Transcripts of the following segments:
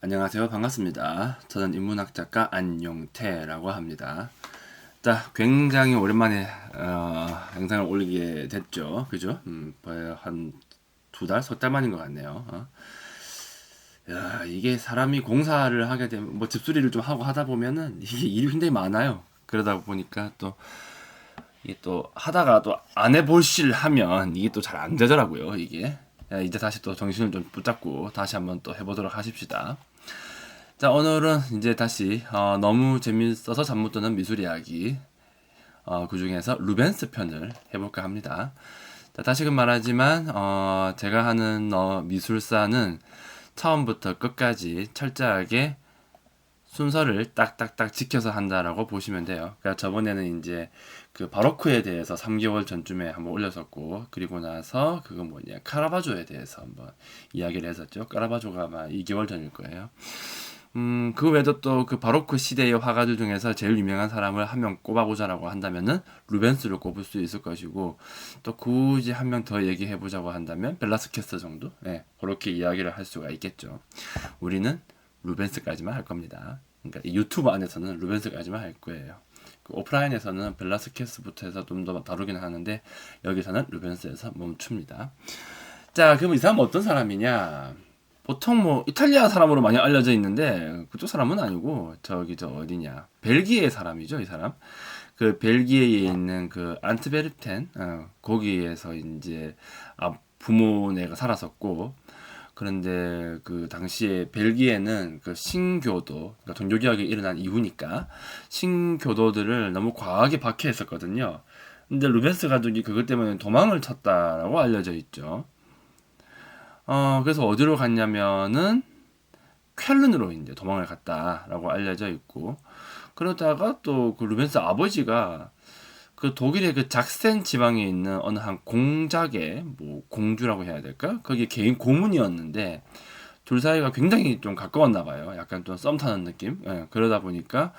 안녕하세요. 반갑습니다. 저는 인문학 작가 안용태라고 합니다. 자, 굉장히 오랜만에 영상을 올리게 됐죠. 그죠? 거의 한 두 달, 석 달 만인 것 같네요. 야, 이게 사람이 공사를 하게 되면 뭐 집수리를 좀 하고 하다 보면은 이게 일이 굉장히 많아요. 그러다 보니까 또 이게 또 하다가 또 안 해볼실 하면 이게 또 잘 안 되더라고요. 이게. 야, 이제 다시 또 정신을 좀 붙잡고 다시 한번 또 해보도록 하십시다. 자, 오늘은 이제 다시 너무 재밌어서 잠 못 드는 미술 이야기 그 중에서 루벤스 편을 해볼까 합니다. 자, 다시금 말하지만 제가 하는 미술사는 처음부터 끝까지 철저하게 순서를 딱딱딱 지켜서 한다라고 보시면 돼요. 그러니까 저번에는 이제 그 바로크에 대해서 3개월 전쯤에 한번 올렸었고, 그리고 나서 그거 뭐냐 카라바조에 대해서 한번 이야기를 했었죠. 카라바조가 아마 2개월 전일 거예요. 그 외에도 또 그 바로크 시대의 화가들 중에서 제일 유명한 사람을 한 명 꼽아보자라고 한다면은 루벤스를 꼽을 수 있을 것이고, 또 굳이 한 명 더 얘기해보자고 한다면 벨라스케스 정도? 네, 그렇게 이야기를 할 수가 있겠죠. 우리는 루벤스까지만 할 겁니다. 그러니까 이 유튜브 안에서는 루벤스까지만 할 거예요. 그 오프라인에서는 벨라스케스부터 해서 좀 더 다루긴 하는데, 여기서는 루벤스에서 멈춥니다. 자, 그럼 이 사람은 어떤 사람이냐? 보통 뭐 이탈리아 사람으로 많이 알려져 있는데 그쪽 사람은 아니고 저기 저 어디냐 벨기에 사람이죠. 이 사람 그 벨기에에 있는 그 안트베르텐 거기에서 이제 부모네가 살았었고, 그런데 그 당시에 벨기에는 그 신교도, 그러니까 종교개혁이 일어난 이후니까 신교도들을 너무 과하게 박해했었거든요. 근데 루벤스 가족이 그것 때문에 도망을 쳤다라고 알려져 있죠. 그래서 어디로 갔냐면은 쾰른으로 이제 도망을 갔다라고 알려져 있고, 그러다가 또 그 루벤스 아버지가 그 독일의 그 작센 지방에 있는 어느 한 공작의 뭐 공주라고 해야 될까? 거기 개인 고문이었는데 둘 사이가 굉장히 좀 가까웠나 봐요. 약간 좀 썸 타는 느낌. 예, 그러다 보니까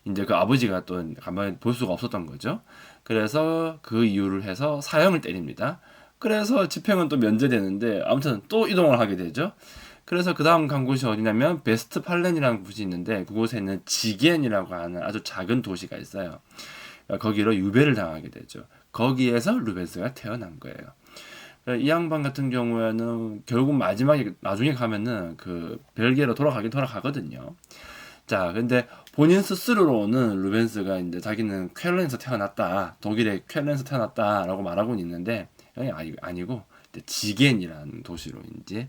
이제 그 아버지가 또 가만히 볼 수가 없었던 거죠. 그래서 그 이유를 해서 사형을 때립니다. 그래서 집행은 또 면제되는데 아무튼 또 이동을 하게 되죠. 그래서 그 다음 간 곳이 어디냐면 베스트팔렌이라는 곳이 있는데, 그곳에는 지겐이라고 하는 아주 작은 도시가 있어요. 거기로 유배를 당하게 되죠. 거기에서 루벤스가 태어난 거예요. 이 양반 같은 경우에는 결국 마지막에 나중에 가면은 그 벨기에로 돌아가거든요. 자, 근데 본인 스스로는 루벤스가 이제 자기는 쾰른에서 태어났다, 독일의 쾰른에서 태어났다라고 말하고는 있는데 아니고 지겐이라는 도시로 이제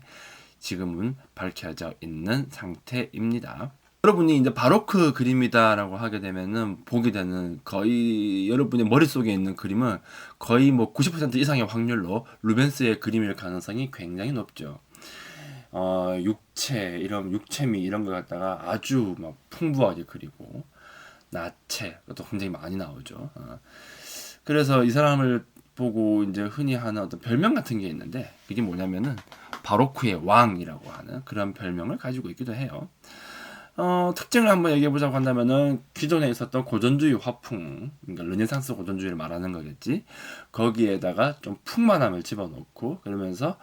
지금은 밝혀져 있는 상태입니다. 여러분이 이제 바로크 그림이다라고 하게 되면은 보게 되는 거의 여러분의 머릿속에 있는 그림은 거의 뭐 90% 이상의 확률로 루벤스의 그림일 가능성이 굉장히 높죠. 육체미 이런 걸 갖다가 아주 막 풍부하게 그리고 나체 또 굉장히 많이 나오죠. 그래서 이 사람을 보고 이제 흔히 하는 어떤 별명 같은 게 있는데, 그게 뭐냐면은 바로크의 왕이라고 하는 그런 별명을 가지고 있기도 해요. 특징을 한번 얘기해 보자고 한다면은 기존에 있었던 고전주의 화풍, 그러니까 르네상스 고전주의를 말하는 거겠지. 거기에다가 좀 풍만함을 집어넣고, 그러면서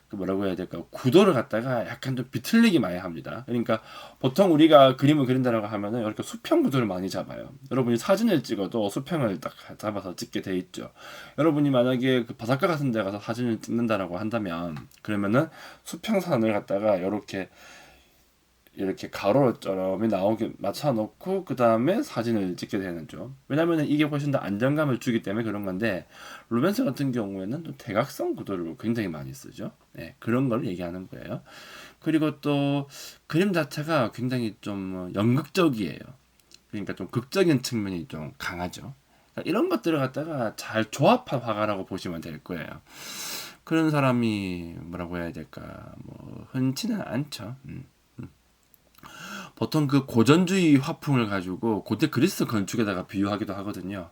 그 뭐라고 해야 될까, 구도를 갖다가 약간 좀 비틀리게 많이 합니다. 그러니까 보통 우리가 그림을 그린다라고 하면은 이렇게 수평 구도를 많이 잡아요. 여러분이 사진을 찍어도 수평을 딱 잡아서 찍게 돼 있죠. 여러분이 만약에 그 바닷가 같은 데 가서 사진을 찍는다라고 한다면, 그러면은 수평선을 갖다가 이렇게 가로점이 나오게 맞춰놓고 그 다음에 사진을 찍게 되는 점. 왜냐면 이게 훨씬 더 안정감을 주기 때문에 그런 건데, 루벤스 같은 경우에는 또 대각선 구도를 굉장히 많이 쓰죠. 네, 그런 걸 얘기하는 거예요. 그리고 또 그림 자체가 굉장히 좀 연극적이에요. 그러니까 좀 극적인 측면이 좀 강하죠. 그러니까 이런 것들을 갖다가 잘 조합한 화가라고 보시면 될 거예요. 그런 사람이 뭐라고 해야 될까, 뭐 흔치는 않죠. 보통 그 고전주의 화풍을 가지고 고대 그리스 건축에다가 비유하기도 하거든요.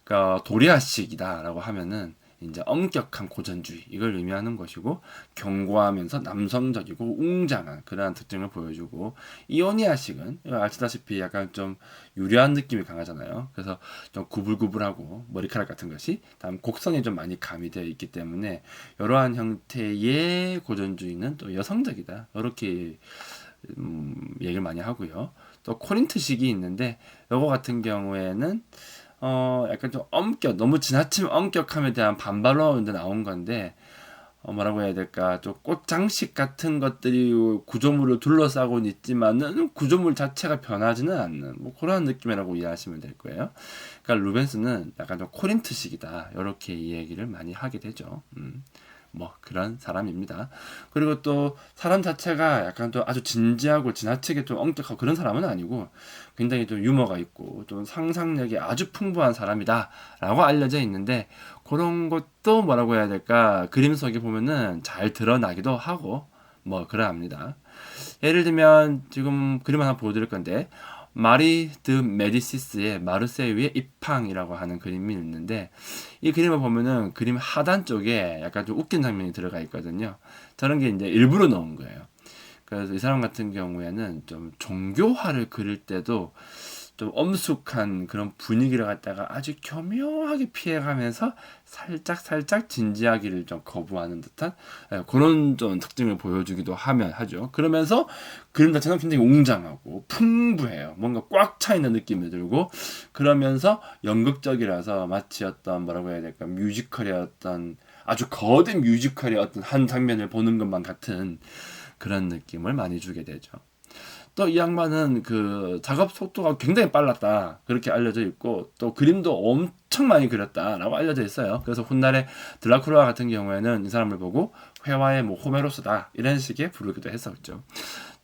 그러니까 도리아식이다라고 하면은 이제 엄격한 고전주의 이걸 의미하는 것이고, 견고하면서 남성적이고 웅장한 그러한 특징을 보여주고, 이오니아식은 아시다시피 약간 좀 유려한 느낌이 강하잖아요. 그래서 좀 구불구불하고 머리카락 같은 것이, 다음 곡선이 좀 많이 가미되어 있기 때문에 이러한 형태의 고전주의는 또 여성적이다, 이렇게 얘기를 많이 하고요. 또 코린트식이 있는데 요거 같은 경우에는 약간 좀 너무 지나친 엄격함에 대한 반발로 이제 나온 건데 뭐라고 해야 될까, 좀 꽃장식 같은 것들이 구조물을 둘러싸고는 있지만은 구조물 자체가 변하지는 않는 뭐 그런 느낌이라고 이해하시면 될 거예요. 그러니까 루벤스는 약간 좀 코린트식이다, 이렇게 이 얘기를 많이 하게 되죠. 뭐 그런 사람입니다. 그리고 또 사람 자체가 약간 좀 아주 진지하고 지나치게 좀 엄격하고 그런 사람은 아니고 굉장히 좀 유머가 있고 좀 상상력이 아주 풍부한 사람이다라고 알려져 있는데, 그런 것도 뭐라고 해야 될까, 그림 속에 보면은 잘 드러나기도 하고 뭐 그러합니다. 예를 들면 지금 그림 하나 보여드릴 건데, 마리 드 메디시스의 마르세유의 입항이라고 하는 그림이 있는데, 이 그림을 보면은 그림 하단 쪽에 약간 좀 웃긴 장면이 들어가 있거든요. 저런 게 이제 일부러 넣은 거예요. 그래서 이 사람 같은 경우에는 좀 종교화를 그릴 때도 좀 엄숙한 그런 분위기를 갖다가 아주 교묘하게 피해가면서 살짝 진지하기를 좀 거부하는 듯한 그런 좀 특징을 보여주기도 하죠. 그러면서 그림 자체는 굉장히 웅장하고 풍부해요. 뭔가 꽉 차 있는 느낌이 들고, 그러면서 연극적이라서 마치 어떤 뭐라고 해야 될까, 뮤지컬의 어떤 아주 거대 뮤지컬의 어떤 한 장면을 보는 것만 같은 그런 느낌을 많이 주게 되죠. 또 이 양반은 그 작업 속도가 굉장히 빨랐다, 그렇게 알려져 있고, 또 그림도 엄청 많이 그렸다라고 알려져 있어요. 그래서 훗날에 드라큘라 같은 경우에는 이 사람을 보고 회화의 뭐 호메로스다, 이런 식의 부르기도 했었죠.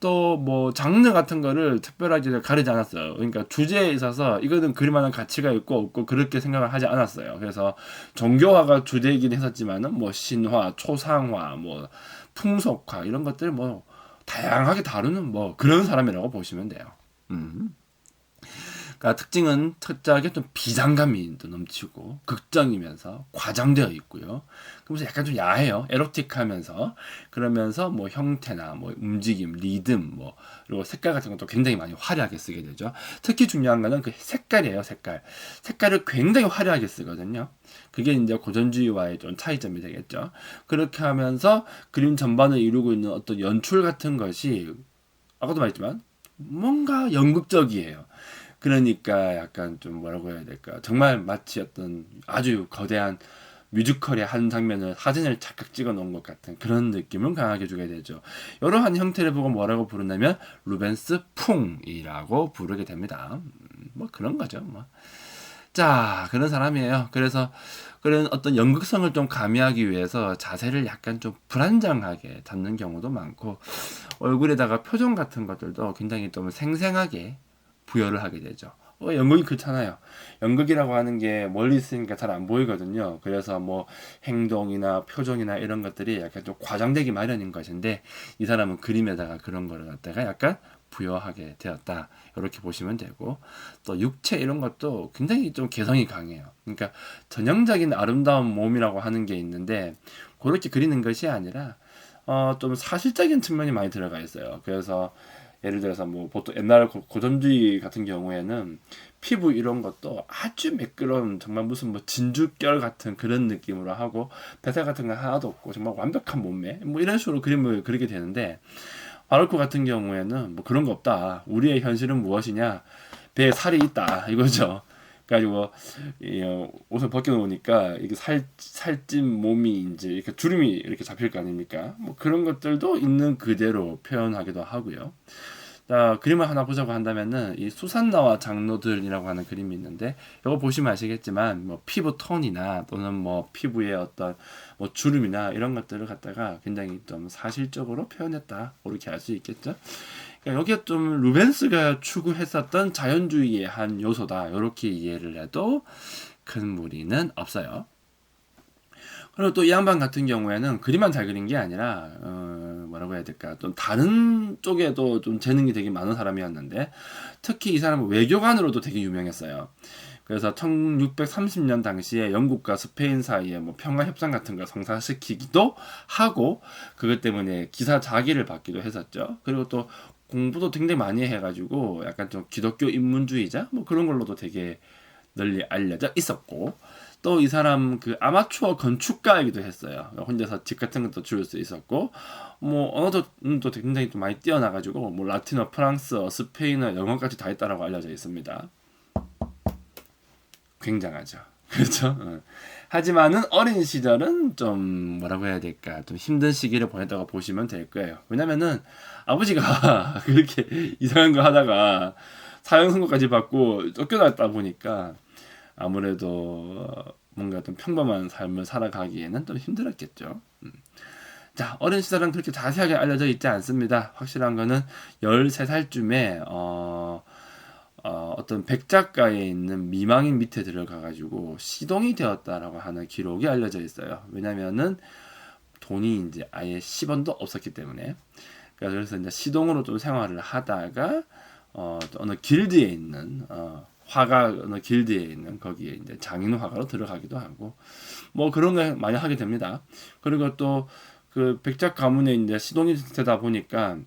또 뭐 장르 같은 거를 특별하게 가리지 않았어요. 그러니까 주제에 있어서 이거는 그릴만한 가치가 있고 없고 그렇게 생각을 하지 않았어요. 그래서 종교화가 주제이긴 했었지만은 뭐 신화, 초상화, 뭐 풍속화, 이런 것들 뭐 다양하게 다루는 뭐 그런 사람이라고 보시면 돼요. 그러니까 특징은 철저하게 좀 비장감이 또 넘치고 극적이면서 과장되어 있고요. 그러면서 약간 좀 야해요. 에로틱하면서, 그러면서 뭐 형태나 뭐 움직임, 리듬, 뭐 그리고 색깔 같은 것도 굉장히 많이 화려하게 쓰게 되죠. 특히 중요한 거는 그 색깔이에요. 색깔을 굉장히 화려하게 쓰거든요. 그게 이제 고전주의와의 좀 차이점이 되겠죠. 그렇게 하면서 그림 전반을 이루고 있는 어떤 연출 같은 것이 아까도 말했지만 뭔가 연극적이에요. 그러니까 약간 좀 뭐라고 해야 될까, 정말 마치 어떤 아주 거대한 뮤지컬의 한 장면을 사진을 착각 찍어 놓은 것 같은 그런 느낌을 강하게 주게 되죠. 이러한 형태를 보고 뭐라고 부르냐면 루벤스 풍이라고 부르게 됩니다. 뭐 그런 거죠. 뭐. 자, 그런 사람이에요. 그래서 그런 어떤 연극성을 좀 가미하기 위해서 자세를 약간 좀 불안정하게 잡는 경우도 많고, 얼굴에다가 표정 같은 것들도 굉장히 좀 생생하게 부여를 하게 되죠. 연극이 그렇잖아요. 연극이라고 하는 게 멀리 있으니까 잘 안 보이거든요. 그래서 뭐 행동이나 표정이나 이런 것들이 약간 좀 과장되기 마련인 것인데, 이 사람은 그림에다가 그런 거를 갖다가 약간 부여하게 되었다, 이렇게 보시면 되고, 또 육체 이런 것도 굉장히 좀 개성이 강해요. 그러니까 전형적인 아름다운 몸이라고 하는 게 있는데, 그렇게 그리는 것이 아니라 좀 사실적인 측면이 많이 들어가 있어요. 그래서 예를 들어서 뭐 보통 옛날 고전주의 같은 경우에는 피부 이런 것도 아주 매끄러운, 정말 무슨 뭐 진주결 같은 그런 느낌으로 하고, 뱃살 같은 건 하나도 없고 정말 완벽한 몸매, 뭐 이런 식으로 그림을 그리게 되는데, 바로크 같은 경우에는 뭐 그런 거 없다. 우리의 현실은 무엇이냐? 배에 살이 있다, 이거죠. 그래가지고 옷을 벗겨놓으니까 이게 살찐 몸이 이제 이렇게 주름이 이렇게 잡힐 거 아닙니까? 뭐 그런 것들도 있는 그대로 표현하기도 하고요. 자, 그림을 하나 보자고 한다면은 이 수산나와 장로들이라고 하는 그림이 있는데, 이거 보시면 아시겠지만 뭐 피부 톤이나 또는 뭐 피부의 어떤 뭐 주름이나 이런 것들을 갖다가 굉장히 좀 사실적으로 표현했다, 그렇게 알 수 있겠죠. 그러니까 여기에 좀 루벤스가 추구했었던 자연주의의 한 요소다, 이렇게 이해를 해도 큰 무리는 없어요. 그리고 또 이 양반 같은 경우에는 그림만 잘 그린 게 아니라 뭐라고 해야 될까, 좀 다른 쪽에도 좀 재능이 되게 많은 사람이었는데, 특히 이 사람은 외교관으로도 되게 유명했어요. 그래서 1630년 당시에 영국과 스페인 사이에 뭐 평화 협상 같은 걸 성사시키기도 하고, 그것 때문에 기사 자기를 받기도 했었죠. 그리고 또 공부도 굉장히 많이 해가지고 약간 좀 기독교 인문주의자 뭐 그런 걸로도 되게 널리 알려져 있었고, 또 이 사람 그 아마추어 건축가이기도 했어요. 혼자서 집 같은 것도 지을 수 있었고 뭐 언어도 굉장히 좀 많이 뛰어나가지고 뭐 라틴어, 프랑스어, 스페인어, 영어까지 다 했다라고 알려져 있습니다. 굉장하죠. 그렇죠. 하지만은 어린 시절은 좀 뭐라고 해야 될까, 좀 힘든 시기를 보냈다고 보시면 될 거예요. 왜냐면은 아버지가 그렇게 이상한 거 하다가 사형 선고까지 받고 쫓겨났다 보니까 아무래도 뭔가 좀 평범한 삶을 살아가기에는 좀 힘들었겠죠. 자, 어린 시절은 그렇게 자세하게 알려져 있지 않습니다. 확실한 거는 13살쯤에 어떤 백작가에 있는 미망인 밑에 들어가가지고 시동이 되었다라고 하는 기록이 알려져 있어요. 왜냐면은 돈이 이제 아예 10원도 없었기 때문에. 그래서 이제 시동으로 좀 생활을 하다가 어느 길드에 있는 화가 어느 길드에 있는 거기에 이제 장인 화가로 들어가기도 하고 뭐 그런 거 많이 하게 됩니다. 그리고 또 그 백작 가문에 이제 시동이 되다 보니까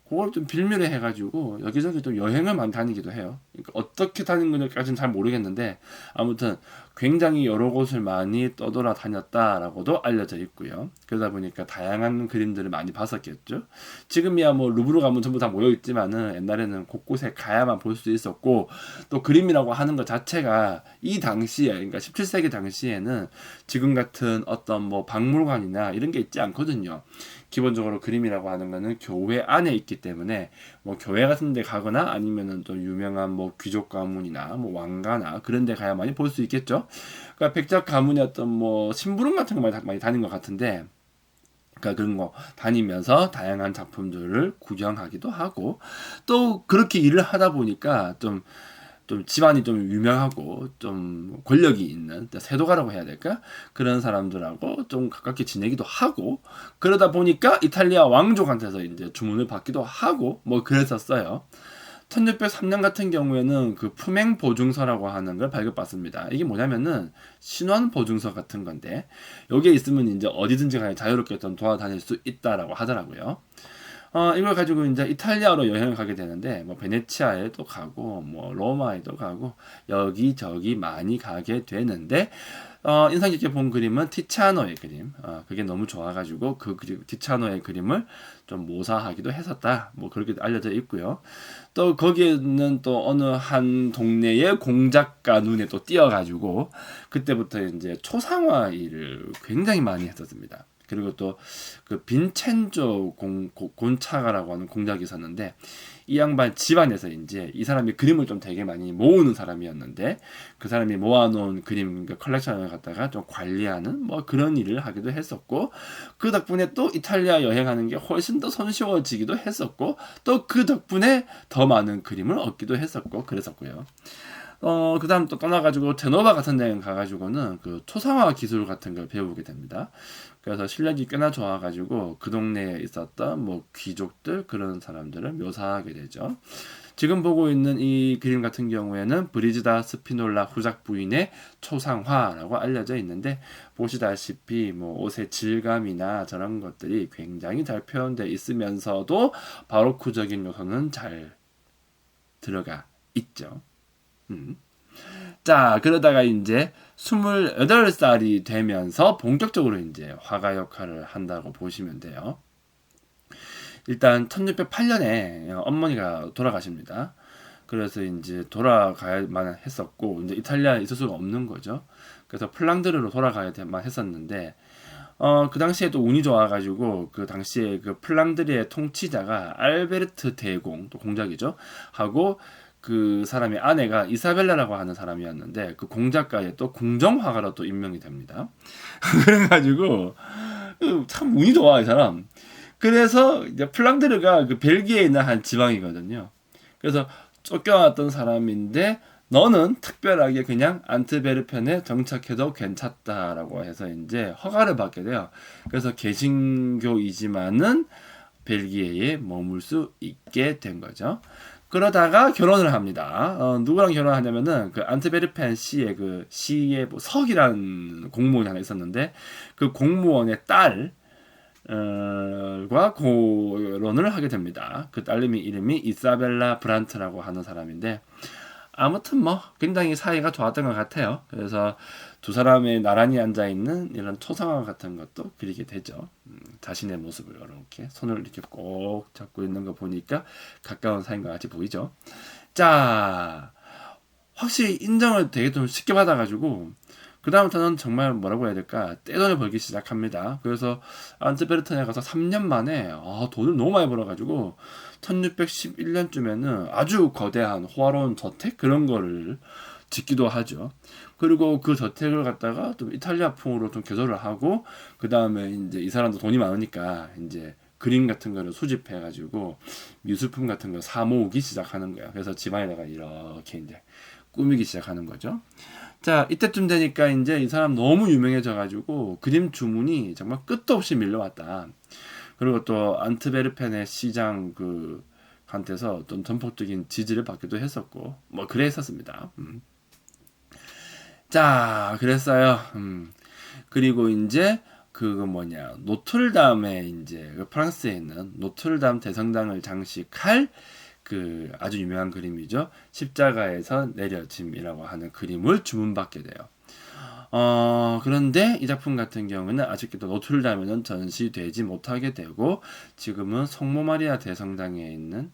그걸 좀 빌미를 해가지고 여기저기 좀 여행을 많이 다니기도 해요. 그러니까 어떻게 다니는 건지까지는 잘 모르겠는데 아무튼 굉장히 여러 곳을 많이 떠돌아 다녔다라고도 알려져 있고요. 그러다 보니까 다양한 그림들을 많이 봤었겠죠. 지금이야 뭐 루브르 가면 전부 다 모여 있지만은 옛날에는 곳곳에 가야만 볼 수 있었고 또 그림이라고 하는 것 자체가 이 당시에, 그러니까 17세기 당시에는 지금 같은 어떤 뭐 박물관이나 이런 게 있지 않거든요. 기본적으로 그림이라고 하는 거는 교회 안에 있기 때문에 뭐 교회 같은 데 가거나 아니면은 또 유명한 뭐 귀족 가문이나 뭐 왕가나 그런 데 가야 많이 볼 수 있겠죠. 그러니까 백작 가문이 어떤 뭐 심부름 같은 거 많이 다닌 것 같은데, 그러니까 그런 거 다니면서 다양한 작품들을 구경하기도 하고 또 그렇게 일을 하다 보니까 좀 집안이 좀 유명하고 좀 권력이 있는 세도가라고 해야 될까? 그런 사람들하고 좀 가깝게 지내기도 하고 그러다 보니까 이탈리아 왕족한테서 이제 주문을 받기도 하고 뭐 그랬었어요. 1603년 같은 경우에는 그 품행 보증서라고 하는 걸 발급받습니다. 이게 뭐냐면은 신원 보증서 같은 건데 여기에 있으면 이제 어디든지 간에 자유롭게 좀 돌아다닐 수 있다라고 하더라고요. 이걸 가지고 이제 이탈리아로 여행을 가게 되는데, 뭐, 베네치아에도 가고, 뭐, 로마에도 가고, 여기저기 많이 가게 되는데, 인상 깊게 본 그림은 티치아노의 그림. 그게 너무 좋아가지고, 티치아노의 그림을 좀 모사하기도 했었다. 뭐, 그렇게 알려져 있고요. 또, 거기에는 또 어느 한 동네의 공작가 눈에 또 띄어가지고, 그때부터 이제 초상화 일을 굉장히 많이 했었습니다. 그리고 또 그 빈첸조 곤차가라고 하는 공작이 있었는데 이 양반 집안에서 이제 이 사람이 그림을 좀 되게 많이 모으는 사람이었는데 그 사람이 모아놓은 그림 컬렉션을 갖다가 좀 관리하는 뭐 그런 일을 하기도 했었고 그 덕분에 또 이탈리아 여행하는 게 훨씬 더 손쉬워지기도 했었고 또 그 덕분에 더 많은 그림을 얻기도 했었고 그랬었고요. 그 다음 또 떠나가지고 제노바 같은 데 가가지고는 그 초상화 기술 같은 걸 배우게 됩니다. 그래서 실력이 꽤나 좋아가지고 그 동네에 있었던 뭐 귀족들 그런 사람들을 묘사하게 되죠. 지금 보고 있는 이 그림 같은 경우에는 브리지다 스피놀라 후작 부인의 초상화라고 알려져 있는데 보시다시피 뭐 옷의 질감이나 저런 것들이 굉장히 잘 표현되어 있으면서도 바로크적인 요소는 잘 들어가 있죠. 자, 그러다가 이제 28살이 되면서 본격적으로 이제 화가 역할을 한다고 보시면 돼요. 일단 1608년에 어머니가 돌아가십니다. 그래서 이제 돌아가야만 했었고 이제 이탈리아에 있을 수가 없는 거죠. 그래서 플랑드르로 돌아가야만 했었는데 그 당시에 또 운이 좋아가지고 그 당시에 그 플랑드르의 통치자가 알베르트 대공, 또 공작이죠, 하고 그 사람의 아내가 이사벨라라고 하는 사람이었는데 그 공작가의 또 궁정화가로 또 임명이 됩니다. 그래가지고 참 운이 좋아 이 사람. 그래서 이제 플랑드르가 그 벨기에에 있는 한 지방이거든요. 그래서 쫓겨났던 사람인데 너는 특별하게 그냥 안트베르펜에 정착해도 괜찮다라고 해서 이제 허가를 받게 돼요. 그래서 개신교이지만은 벨기에에 머물 수 있게 된 거죠. 그러다가 결혼을 합니다. 누구랑 결혼하냐면은 그 안트베르펜 시의 뭐 석이라는 공무원이 하나 있었는데 그 공무원의 딸과 결혼을 하게 됩니다. 그 딸내미 이름이 이사벨라 브란트라고 하는 사람인데 아무튼 뭐 굉장히 사이가 좋았던 것 같아요. 그래서 두 사람의 나란히 앉아 있는 이런 초상화 같은 것도 그리게 되죠. 자신의 모습을 이렇게 손을 이렇게 꼭 잡고 있는 거 보니까 가까운 사이인 것 같이 보이죠. 자, 확실히 인정을 되게 좀 쉽게 받아가지고 그 다음부터는 정말 뭐라고 해야 될까 떼돈을 벌기 시작합니다. 그래서 안트베르튼에 가서 3년 만에 돈을 너무 많이 벌어가지고 1611년쯤에는 아주 거대한 호화로운 저택 그런 거를 짓기도 하죠. 그리고 그 저택을 갖다가 좀 이탈리아풍으로 좀 개조를 하고 그 다음에 이제 이 사람도 돈이 많으니까 이제 그림 같은 거를 수집해가지고 미술품 같은 거 사 모으기 시작하는 거야. 그래서 집안에다가 이렇게 이제 꾸미기 시작하는 거죠. 자, 이때쯤 되니까 이제 이 사람 너무 유명해져가지고 그림 주문이 정말 끝도 없이 밀려왔다. 그리고 또 안트베르펜의 시장 한테서 어떤 전폭적인 지지를 받기도 했었고 뭐 그랬었습니다. 자, 그랬어요. 그리고 이제 노틀담에 이제 프랑스에 있는 노틀담 대성당을 장식할 아주 유명한 그림이죠. 십자가에서 내려짐이라고 하는 그림을 주문받게 돼요. 그런데 이 작품 같은 경우는 아직도 노틀담에는 전시되지 못하게 되고 지금은 성모 마리아 대성당에 있는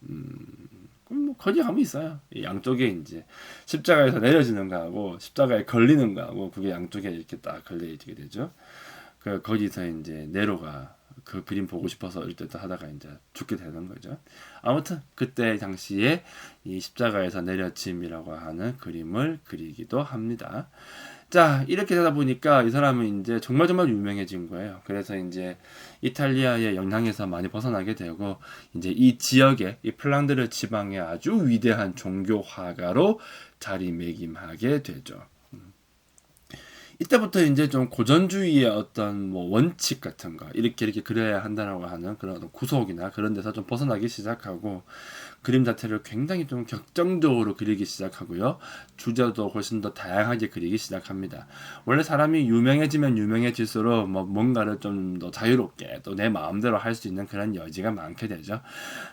뭐 거기 가면 있어요. 양쪽에 이제 십자가에서 내려지는 거하고 십자가에 걸리는 거하고 그게 양쪽에 이렇게 딱 걸려 있게 되죠. 거기서 이제 네로가 그 그림 보고 싶어서 이때도 하다가 이제 죽게 되는 거죠. 아무튼 그때 당시에 이 십자가에서 내려짐이라고 하는 그림을 그리기도 합니다. 자, 이렇게 되다 보니까 이 사람은 이제 정말 유명해진 거예요. 그래서 이제 이탈리아의 영향에서 많이 벗어나게 되고 이제 이 지역의 이 플랑드르 지방의 아주 위대한 종교 화가로 자리매김하게 되죠. 이때부터 이제 좀 고전주의의 어떤 뭐 원칙 같은 거 이렇게 그려야 한다라고 하는 그런 구속이나 그런 데서 좀 벗어나기 시작하고 그림 자체를 굉장히 좀 격정적으로 그리기 시작하고요. 주제도 훨씬 더 다양하게 그리기 시작합니다. 원래 사람이 유명해지면 유명해질수록 뭐 뭔가를 좀 더 자유롭게 또 내 마음대로 할 수 있는 그런 여지가 많게 되죠.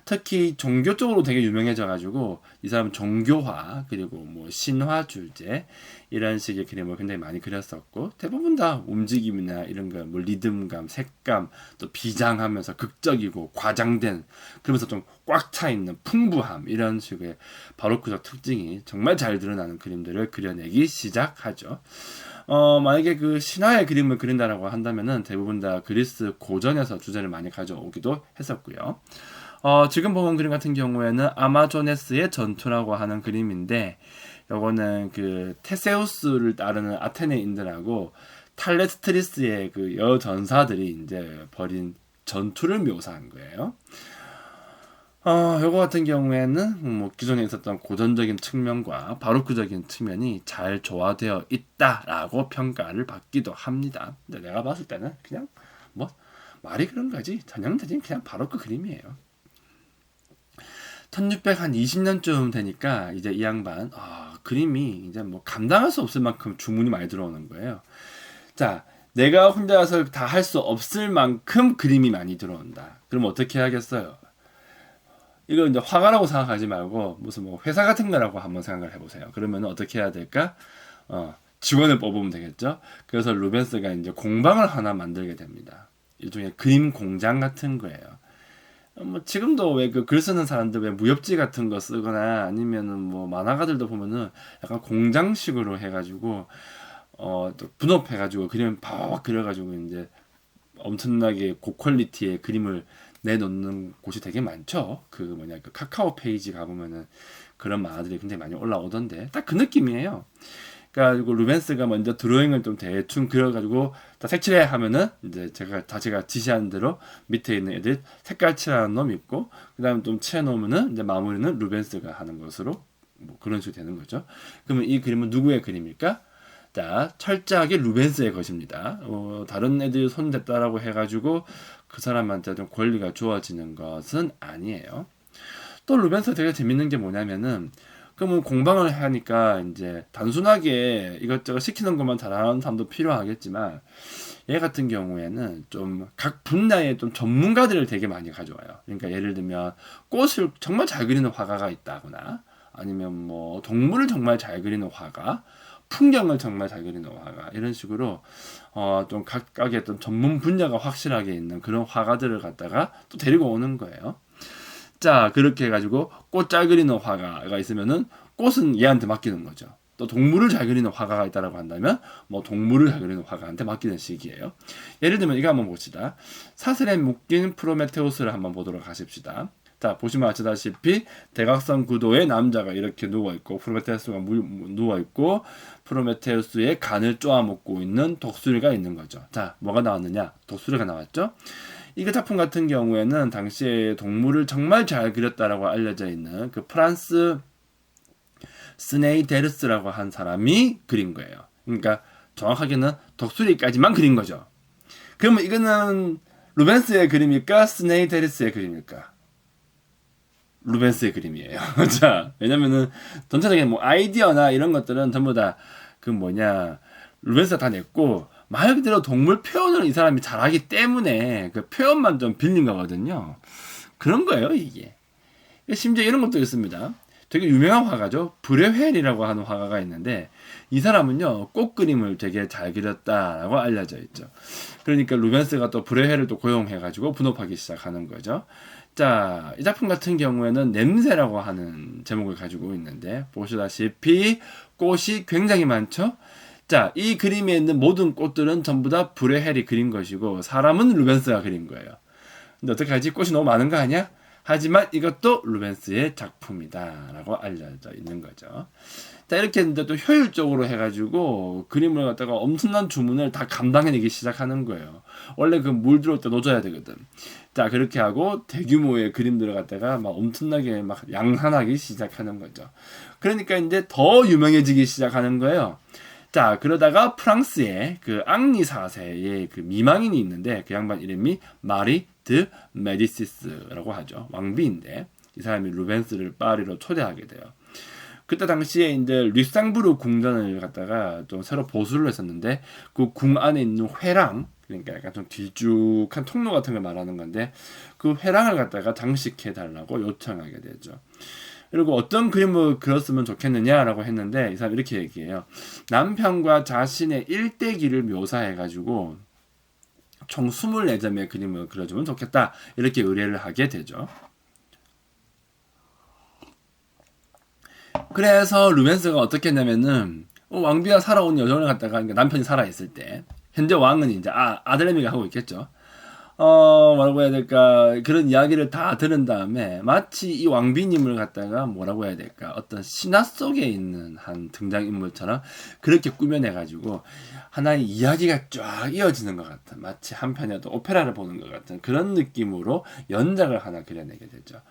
특히 종교 쪽으로 되게 유명해져가지고 이 사람은 종교화 그리고 뭐 신화 주제 이런 식의 그림을 굉장히 많이 그렸었고 대부분 다 움직임이나 이런 거 뭐 리듬감, 색감 또 비장하면서 극적이고 과장된 그러면서 좀 꽉 차 있는 풍부함 이런 식의 바로크적 특징이 정말 잘 드러나는 그림들을 그려내기 시작하죠. 만약에 그 신화의 그림을 그린다라고 한다면은 대부분 다 그리스 고전에서 주제를 많이 가져오기도 했었고요. 지금 보는 그림 같은 경우에는 아마조네스의 전투라고 하는 그림인데 요거는 그 테세우스를 따르는 아테네인들하고 탈레스트리스의 그 여전사들이 이제 벌인 전투를 묘사한 거예요. 요거 같은 경우에는 뭐 기존에 있었던 고전적인 측면과 바로크적인 측면이 잘 조화되어 있다라고 평가를 받기도 합니다. 근데 내가 봤을 때는 그냥 뭐 말이 그런 거지 전형적인 그냥 바로크 그림이에요. 1620년쯤 되니까 이제 이 양반 그림이 이제 뭐 감당할 수 없을 만큼 주문이 많이 들어오는 거예요. 자, 내가 혼자서 다 할 수 없을 만큼 그림이 많이 들어온다. 그럼 어떻게 하겠어요? 이거 이제 화가라고 생각하지 말고 무슨 뭐 회사 같은 거라고 한번 생각을 해보세요. 그러면 어떻게 해야 될까? 직원을 뽑으면 되겠죠. 그래서 루벤스가 이제 공방을 하나 만들게 됩니다. 일종의 그림 공장 같은 거예요. 뭐 지금도 왜 그 글 쓰는 사람들 왜 무협지 같은 거 쓰거나 아니면은 뭐 만화가들도 보면은 약간 공장식으로 해가지고 또 분업해가지고 그림 팍 그려가지고 이제 엄청나게 고퀄리티의 그림을 내놓는 곳이 되게 많죠. 그 카카오 페이지 가보면은 그런 만화들이 굉장히 많이 올라오던데 딱 그 느낌이에요. 그러니까 루벤스가 먼저 드로잉을 좀 대충 그려가지고 다 색칠해 하면은 이제 제가 지시한 대로 밑에 있는 애들 색깔 칠하는 놈 있고 그다음에 좀 칠해놓으면은 이제 마무리는 루벤스가 하는 것으로 뭐 그런 식으로 되는 거죠. 그러면 이 그림은 누구의 그림일까? 자, 철저하게 루벤스의 것입니다. 다른 애들 손 댔다라고 해가지고 그 사람한테 좀 권리가 주어지는 것은 아니에요. 또 루벤스 되게 재밌는 게 뭐냐면은 그러면 공방을 하니까 이제 단순하게 이것저것 시키는 것만 잘하는 사람도 필요하겠지만 얘 같은 경우에는 좀 각 분야의 좀 전문가들을 되게 많이 가져와요. 그러니까 예를 들면 꽃을 정말 잘 그리는 화가가 있다거나 아니면 뭐 동물을 정말 잘 그리는 화가, 풍경을 정말 잘 그리는 화가, 이런 식으로 좀 각각의 어떤 전문 분야가 확실하게 있는 그런 화가들을 갖다가 또 데리고 오는 거예요. 자, 그렇게 해가지고 꽃 잘 그리는 화가가 있으면은 꽃은 얘한테 맡기는 거죠. 또 동물을 잘 그리는 화가가 있다라고 한다면 뭐 동물을 잘 그리는 화가한테 맡기는 식이에요. 예를 들면 이거 한번 봅시다. 사슬에 묶인 프로메테우스를 한번 보도록 하십시다. 자, 보시면 아시다시피 대각선 구도의 남자가 이렇게 누워있고 프로메테우스가 누워있고 프로메테우스의 간을 쪼아먹고 있는 독수리가 있는 거죠. 자, 뭐가 나왔느냐? 독수리가 나왔죠. 이 작품 같은 경우에는 당시에 동물을 정말 잘 그렸다라고 알려져 있는 그 프란스 스네이데르스라고 한 사람이 그린 거예요. 그러니까 정확하게는 독수리까지만 그린 거죠. 그러면 이거는 루벤스의 그림일까? 스네이데르스의 그림일까? 루벤스의 그림이에요. 자, 왜냐면은 전체적인 뭐 아이디어나 이런 것들은 전부 다 그 루벤스가 다 냈고, 말 그대로 동물 표현을 이 사람이 잘하기 때문에 그 표현만 좀 빌린 거거든요. 그런 거예요, 이게. 심지어 이런 것도 있습니다. 되게 유명한 화가죠. 브레헬이라고 하는 화가가 있는데, 이 사람은요, 꽃 그림을 되게 잘 그렸다라고 알려져 있죠. 그러니까 루벤스가 또 브레헬을 또 고용해가지고 분업하기 시작하는 거죠. 자, 이 작품 같은 경우에는 냄새라고 하는 제목을 가지고 있는데, 보시다시피 꽃이 굉장히 많죠. 자, 이 그림에 있는 모든 꽃들은 전부 다 브레헬이 그린 것이고, 사람은 루벤스가 그린 거예요. 근데 어떡하지? 꽃이 너무 많은 거 아니야? 하지만 이것도 루벤스의 작품이다라고 알려져 있는 거죠. 자, 이렇게 했는데 또 효율적으로 해가지고 그림을 갖다가 엄청난 주문을 다 감당해내기 시작하는 거예요. 원래 그 물 들어올 때 놓아야 되거든. 자, 그렇게 하고 대규모의 그림들을 갖다가 막 엄청나게 막 양산하기 시작하는 거죠. 그러니까 이제 더 유명해지기 시작하는 거예요. 자, 그러다가 프랑스에 그 앙리 4세의 그 미망인이 있는데, 그 양반 이름이 마리 드 메디시스라고 하죠. 왕비인데 이 사람이 루벤스를 파리로 초대하게 돼요. 그때 당시에 이제 르상브르 궁전을 갖다가 좀 새로 보수를 했었는데, 그 궁 안에 있는 회랑, 그러니까 약간 좀 길쭉한 통로 같은 걸 말하는 건데, 그 회랑을 갖다가 장식해 달라고 요청하게 되죠. 그리고 어떤 그림을 그렸으면 좋겠느냐라고 했는데, 이 사람이 이렇게 얘기해요. 남편과 자신의 일대기를 묘사해가지고 총 24점의 그림을 그려주면 좋겠다, 이렇게 의뢰를 하게 되죠. 그래서 루벤스가 어떻게 했냐면은, 왕비가 살아온 여정을 갖다가, 그러니까 남편이 살아있을 때, 현재 왕은 이제 아들내미가 하고 있겠죠. 뭐라고 해야 될까, 그런 이야기를 다 들은 다음에 마치 이 왕비님을 갖다가 뭐라고 해야 될까, 어떤 신화 속에 있는 한 등장인물처럼 그렇게 꾸며내가지고 하나의 이야기가 쫙 이어지는 것 같은, 마치 한편의 또 오페라를 보는 것 같은 그런 느낌으로 연작을 하나 그려내게 되죠.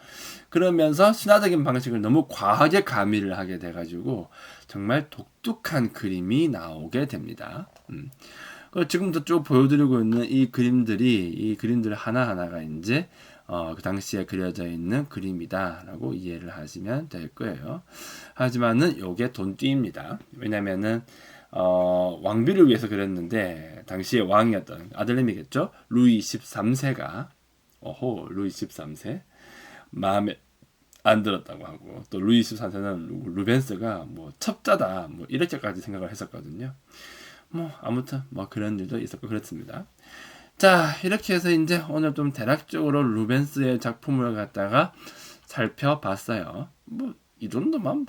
그러면서 신화적인 방식을 너무 과하게 가미를 하게 돼가지고 정말 독특한 그림이 나오게 됩니다. 지금부터 쭉 보여드리고 있는 이 그림들 하나하나가 이제 그 당시에 그려져 있는 그림이다라고 이해를 하시면 될 거예요. 하지만은 요게 돈띠입니다. 왜냐면은 왕비를 위해서 그렸는데, 당시에 왕이었던 아들내미겠죠? 루이 13세가 루이 13세 마음에 안 들었다고 하고, 또 루이 13세는 루벤스가 뭐 첩자다, 뭐 이렇게까지 생각을 했었거든요. 아무튼 그런 일도 있었고 그렇습니다. 자, 이렇게 해서 이제 오늘 좀 대략적으로 루벤스의 작품을 갖다가 살펴봤어요. 이 정도만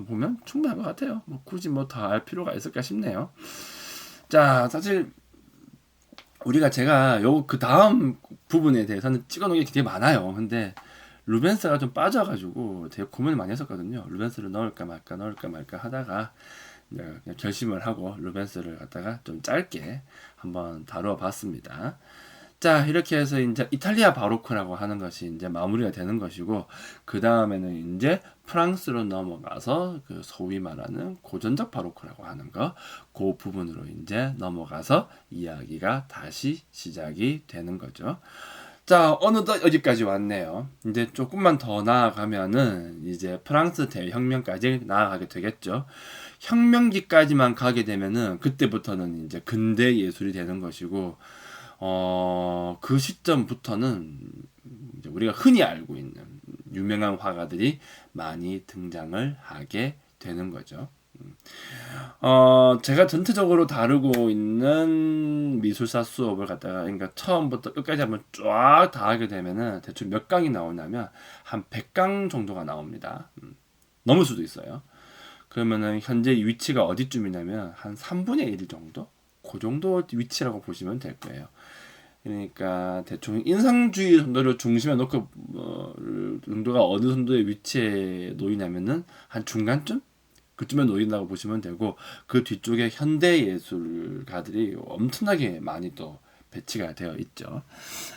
보면 충분한 것 같아요. 굳이 더 알 필요가 있을까 싶네요. 자, 사실 제가 그 다음 부분에 대해서는 찍어놓은 게 되게 많아요. 근데 루벤스가 좀 빠져가지고 되게 고민을 많이 했었거든요. 루벤스를 넣을까 말까 하다가 그냥 결심을 하고 루벤스를 갖다가 좀 짧게 한번 다뤄봤습니다. 자, 이렇게 해서 이제 이탈리아 바로크라고 하는 것이 이제 마무리가 되는 것이고, 그 다음에는 이제 프랑스로 넘어가서 그 소위 말하는 고전적 바로크라고 하는 그 부분으로 이제 넘어가서 이야기가 다시 시작이 되는 거죠. 자, 어느덧 여기까지 왔네요. 이제 조금만 더 나아가면은 이제 프랑스 대혁명까지 나아가게 되겠죠. 혁명기까지만 가게 되면은 그때부터는 이제 근대 예술이 되는 것이고, 그 시점부터는 이제 우리가 흔히 알고 있는 유명한 화가들이 많이 등장을 하게 되는 거죠. 제가 전체적으로 다루고 있는 미술사 수업을 갖다가 그러니까 처음부터 끝까지 한번 쫙 다 하게 되면은 대충 몇 강이 나오냐면 한 100강 정도가 나옵니다. 넘을 수도 있어요. 그러면은 현재 위치가 어디쯤이냐면 한 3분의 1 정도? 그 정도 위치라고 보시면 될 거예요. 그러니까 대충 인상주의 정도를 중심에 놓고 정도가 어느 정도의 위치에 놓이냐면은 한 중간쯤? 그쯤에 놓인다고 보시면 되고 그 뒤쪽에 현대 예술가들이 엄청나게 많이 또 배치가 되어 있죠.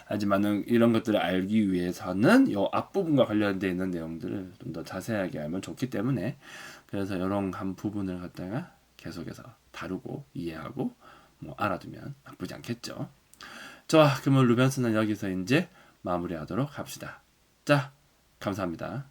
하지만은 이런 것들을 알기 위해서는 이 앞부분과 관련되어 있는 내용들을 좀 더 자세하게 알면 좋기 때문에 그래서 이런 한 부분을 갖다가 계속해서 다루고 이해하고 뭐 알아두면 나쁘지 않겠죠. 자, 그러면 루벤스는 여기서 이제 마무리하도록 합시다. 자, 감사합니다.